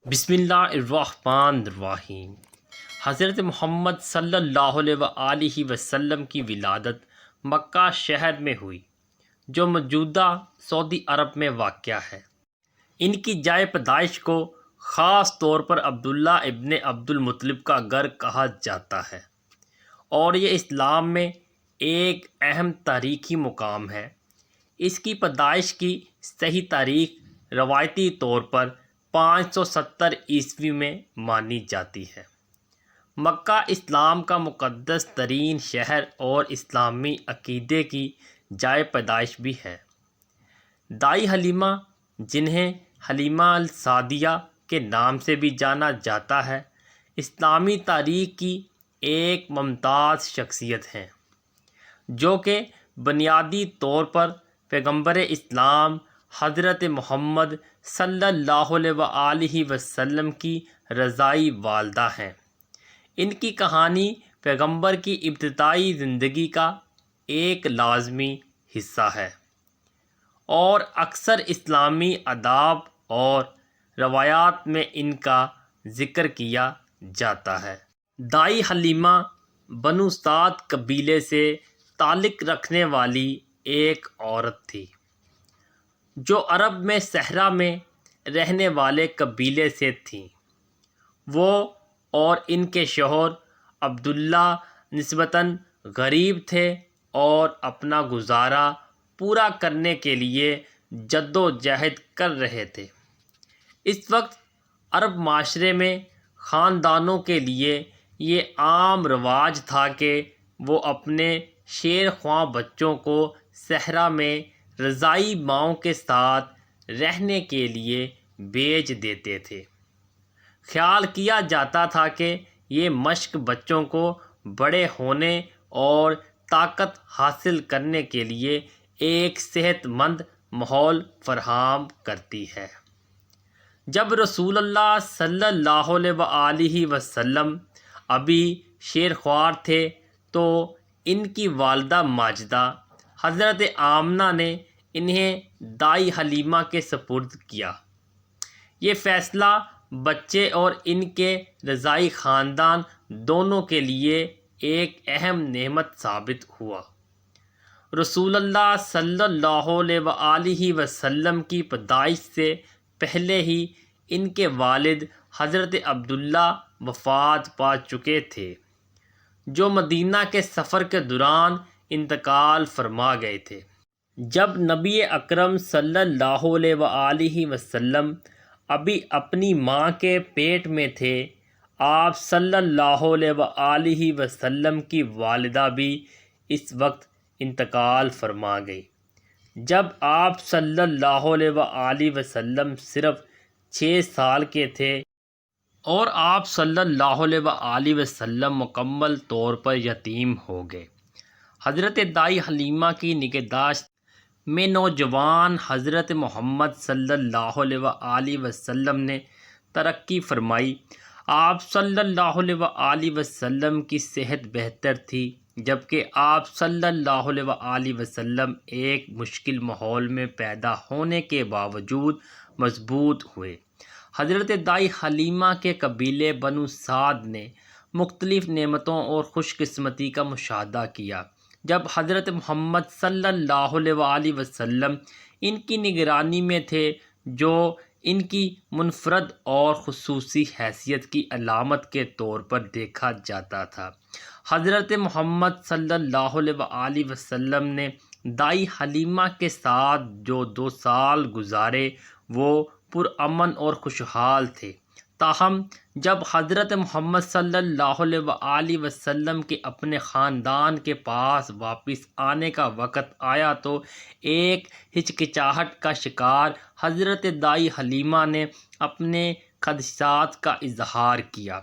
بسم اللہ الرحمن الرحیم۔ حضرت محمد صلی اللہ علیہ وسلم کی ولادت مکہ شہر میں ہوئی، جو موجودہ سعودی عرب میں واقع ہے۔ ان کی جائے پیدائش کو خاص طور پر عبداللہ ابن عبد المطلب کا گھر کہا جاتا ہے، اور یہ اسلام میں ایک اہم تاریخی مقام ہے۔ اس کی پیدائش کی صحیح تاریخ روایتی طور پر 570 عیسوی میں مانی جاتی ہے۔ مکہ اسلام کا مقدس ترین شہر اور اسلامی عقیدے کی جائے پیدائش بھی ہے۔ دائی حلیمہ، جنہیں حلیمہ السعدیہ کے نام سے بھی جانا جاتا ہے، اسلامی تاریخ کی ایک ممتاز شخصیت ہیں، جو کہ بنیادی طور پر پیغمبر اسلام حضرت محمد صلی اللہ علیہ وسلم کی رضائی والدہ ہیں۔ ان کی کہانی پیغمبر کی ابتدائی زندگی کا ایک لازمی حصہ ہے، اور اکثر اسلامی آداب اور روایات میں ان کا ذکر کیا جاتا ہے۔ دائی حلیمہ بنو سعد قبیلے سے تعلق رکھنے والی ایک عورت تھی، جو عرب میں صحرا میں رہنے والے قبیلے سے تھیں۔ وہ اور ان کے شوہر عبداللہ نسبتاً غریب تھے اور اپنا گزارا پورا کرنے کے لیے جدوجہد کر رہے تھے۔ اس وقت عرب معاشرے میں خاندانوں کے لیے یہ عام رواج تھا کہ وہ اپنے شیر خواہ بچوں کو صحرا میں رضائی ماؤں کے ساتھ رہنے کے لیے بھیج دیتے تھے۔ خیال کیا جاتا تھا کہ یہ مشق بچوں کو بڑے ہونے اور طاقت حاصل کرنے کے لیے ایک صحت مند ماحول فراہم کرتی ہے۔ جب رسول اللہ صلی اللہ علیہ وسلم ابھی شیر خوار تھے، تو ان کی والدہ ماجدہ حضرت آمنہ نے انہیں دائی حلیمہ کے سپرد کیا۔ یہ فیصلہ بچے اور ان کے رضائی خاندان دونوں کے لیے ایک اہم نعمت ثابت ہوا۔ رسول اللہ صلی اللہ علیہ وسلم کی پیدائش سے پہلے ہی ان کے والد حضرت عبداللہ وفات پا چکے تھے، جو مدینہ کے سفر کے دوران انتقال فرما گئے تھے۔ جب نبی اکرم صلی اللہ علیہ وسلم ابھی اپنی ماں کے پیٹ میں تھے، آپ صلی اللہ علیہ وسلم کی والدہ بھی اس وقت انتقال فرما گئی۔ جب آپ صلی اللہ علیہ وسلم صرف 6 سال کے تھے، اور آپ صلی اللہ علیہ وسلم مکمل طور پر یتیم ہو گئے۔ حضرت دائی حلیمہ کی نگہداشت میں نوجوان حضرت محمد صلی اللہ علیہ وسلم نے ترقی فرمائی۔ آپ صلی اللہ علیہ وسلم کی صحت بہتر تھی، جبکہ آپ صلی اللہ علیہ وسلم ایک مشکل ماحول میں پیدا ہونے کے باوجود مضبوط ہوئے۔ حضرت دائی حلیمہ کے قبیلے بنو سعد نے مختلف نعمتوں اور خوش قسمتی کا مشاہدہ کیا جب حضرت محمد صلی اللہ علیہ وسلم ان کی نگرانی میں تھے، جو ان کی منفرد اور خصوصی حیثیت کی علامت کے طور پر دیکھا جاتا تھا۔ حضرت محمد صلی اللہ علیہ وسلم نے دائی حلیمہ کے ساتھ جو 2 سال گزارے، وہ پرامن اور خوشحال تھے۔ تاہم جب حضرت محمد صلی اللہ علیہ وسلم کے اپنے خاندان کے پاس واپس آنے کا وقت آیا، تو ایک ہچکچاہٹ کا شکار حضرت دائی حلیمہ نے اپنے خدشات کا اظہار کیا۔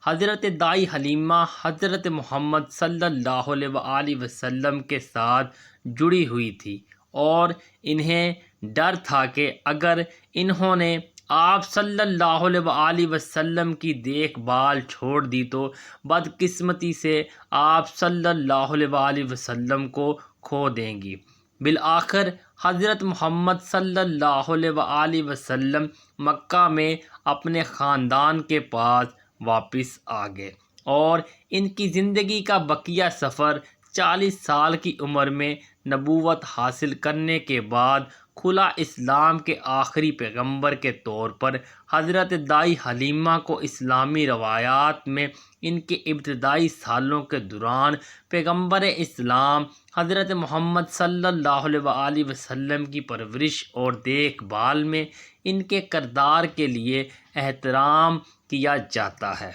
حضرت دائی حلیمہ حضرت محمد صلی اللہ علیہ وسلم کے ساتھ جڑی ہوئی تھی، اور انہیں ڈر تھا کہ اگر انہوں نے آپ صلی اللہ علیہ وسلم کی دیکھ بھال چھوڑ دی تو بدقسمتی سے آپ صلی اللہ علیہ وسلم کو کھو دیں گی۔ بالآخر حضرت محمد صلی اللہ علیہ وآلہ وسلم مکہ میں اپنے خاندان کے پاس واپس آ گئے اور ان کی زندگی کا بقیہ سفر 40 سال کی عمر میں نبوت حاصل کرنے کے بعد کھلا اسلام کے آخری پیغمبر کے طور پر حضرت دائی حلیمہ کو اسلامی روایات میں ان کے ابتدائی سالوں کے دوران پیغمبر اسلام حضرت محمد صلی اللہ علیہ وآلہ وسلم کی پرورش اور دیکھ بھال میں ان کے کردار کے لیے احترام کیا جاتا ہے،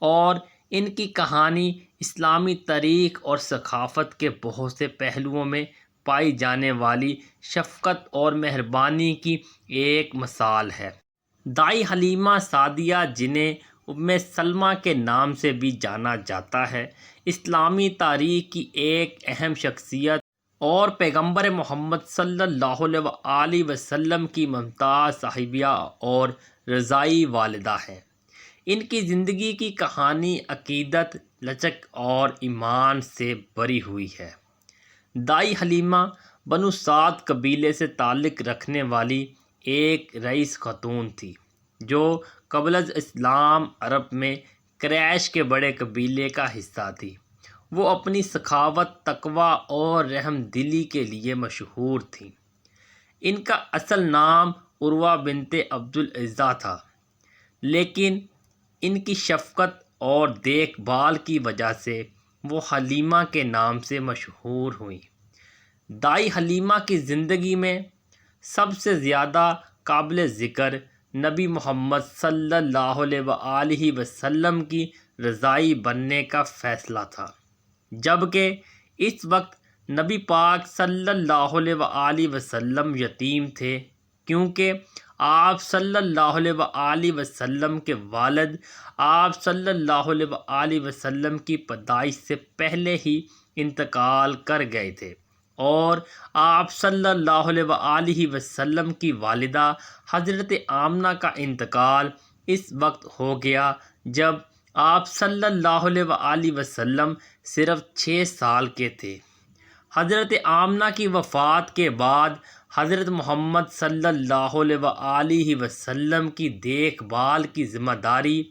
اور ان کی کہانی اسلامی تاریخ اور ثقافت کے بہت سے پہلوؤں میں پائی جانے والی شفقت اور مہربانی کی ایک مثال ہے۔ دائی حلیمہ سعدیہ، جنہیں ام سلمہ کے نام سے بھی جانا جاتا ہے، اسلامی تاریخ کی ایک اہم شخصیت اور پیغمبر محمد صلی اللہ علیہ وآلہ وسلم کی ممتاز صاحبہ اور رضائی والدہ ہیں۔ ان کی زندگی کی کہانی عقیدت، لچک اور ایمان سے بھری ہوئی ہے۔ دائی حلیمہ بنو سعد قبیلے سے تعلق رکھنے والی ایک رئیس خاتون تھی، جو قبل از اسلام عرب میں قریش کے بڑے قبیلے کا حصہ تھی۔ وہ اپنی سخاوت، تقوی اور رحم دلی کے لیے مشہور تھیں۔ ان کا اصل نام عروہ بنت عبدالعزیٰ تھا، لیکن ان کی شفقت اور دیکھ بھال کی وجہ سے وہ حلیمہ کے نام سے مشہور ہوئیں۔ دائی حلیمہ کی زندگی میں سب سے زیادہ قابل ذکر نبی محمد صلی اللہ علیہ وآلہ وسلم کی رضائی بننے کا فیصلہ تھا، جبکہ اس وقت نبی پاک صلی اللہ علیہ وآلہ وسلم یتیم تھے، کیونکہ آپ صلی اللہ علیہ وآلہ وسلم کے والد آپ صلی اللہ علیہ وآلہ وسلم کی پیدائش سے پہلے ہی انتقال کر گئے تھے، اور آپ صلی اللہ علیہ وآلہ وسلم کی والدہ حضرت آمنہ کا انتقال اس وقت ہو گیا جب آپ صلی اللہ علیہ وآلہ وسلم صرف 6 سال کے تھے۔ حضرت آمنہ کی وفات کے بعد حضرت محمد صلی اللہ علیہ وآلہ وسلم کی دیکھ بھال کی ذمہ داری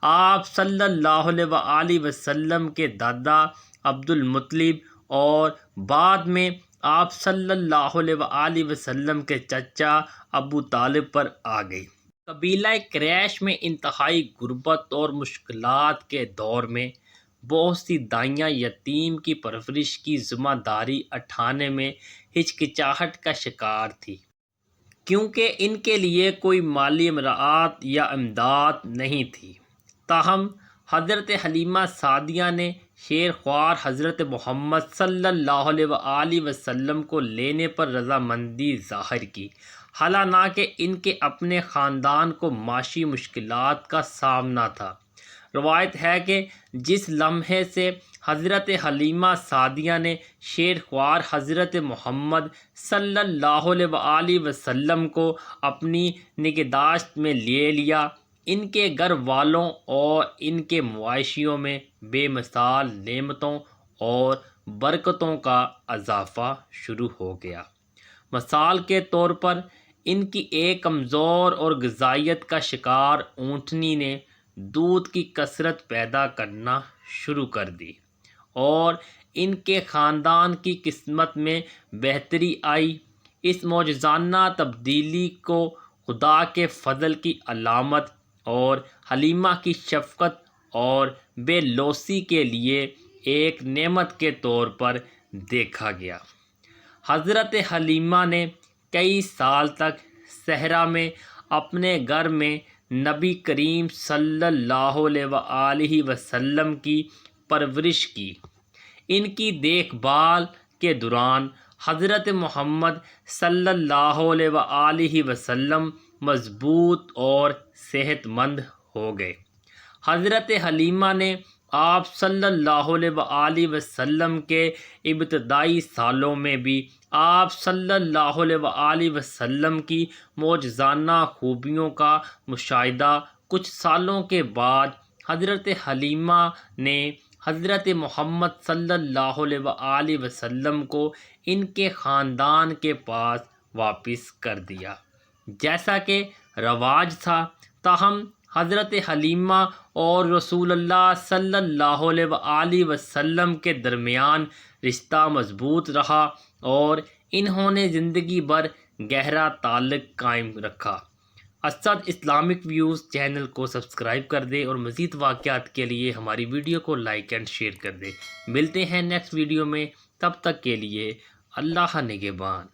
آپ صلی اللہ علیہ وآلہ وسلم کے دادا عبد المطلب اور بعد میں آپ صلی اللہ علیہ وآلہ وسلم کے چچا ابو طالب پر آ گئی۔ قبیلہ قریش میں انتہائی غربت اور مشکلات کے دور میں بہت سی دائیاں یتیم کی پرورش کی ذمہ داری اٹھانے میں ہچکچاہٹ کا شکار تھی، کیونکہ ان کے لیے کوئی مالی امداد یا امداد نہیں تھی۔ تاہم حضرت حلیمہ سعدیہ نے شیر خوار حضرت محمد صلی اللہ علیہ وآلہ وسلم کو لینے پر رضامندی ظاہر کی، حالانکہ ان کے اپنے خاندان کو معاشی مشکلات کا سامنا تھا۔ روایت ہے کہ جس لمحے سے حضرت حلیمہ سعدیہ نے شیر خوار حضرت محمد صلی اللہ علیہ وآلہ وسلم کو اپنی نگہداشت میں لے لیا، ان کے گھر والوں اور ان کے معاشیوں میں بے مثال نعمتوں اور برکتوں کا اضافہ شروع ہو گیا۔ مثال کے طور پر ان کی ایک کمزور اور غذائیت کا شکار اونٹنی نے دودھ کی کثرت پیدا کرنا شروع کر دی، اور ان کے خاندان کی قسمت میں بہتری آئی۔ اس معجزانہ تبدیلی کو خدا کے فضل کی علامت اور حلیمہ کی شفقت اور بے لوثی کے لیے ایک نعمت کے طور پر دیکھا گیا۔ حضرت حلیمہ نے کئی سال تک صحرا میں اپنے گھر میں نبی کریم صلی اللہ علیہ وآلہ وسلم کی پرورش کی۔ ان کی دیکھ بھال کے دوران حضرت محمد صلی اللہ علیہ وآلہ وسلم مضبوط اور صحت مند ہو گئے۔ حضرت حلیمہ نے آپ صلی اللہ علیہ وآلہ وسلم کے ابتدائی سالوں میں بھی آپ صلی اللہ علیہ وآلہ وسلم کی معجزانہ خوبیوں کا مشاہدہ۔ کچھ سالوں کے بعد حضرت حلیمہ نے حضرت محمد صلی اللہ علیہ وسلم کو ان کے خاندان کے پاس واپس کر دیا جیسا کہ رواج تھا، تاہم حضرت حلیمہ اور رسول اللہ صلی اللہ علیہ وسلم کے درمیان رشتہ مضبوط رہا اور انہوں نے زندگی بھر گہرا تعلق قائم رکھا۔ اسد اسلامک ویوز چینل کو سبسکرائب کر دے اور مزید واقعات کے لیے ہماری ویڈیو کو لائک اینڈ شیئر کر دے۔ ملتے ہیں نیکسٹ ویڈیو میں، تب تک کے لیے اللہ نگہبان۔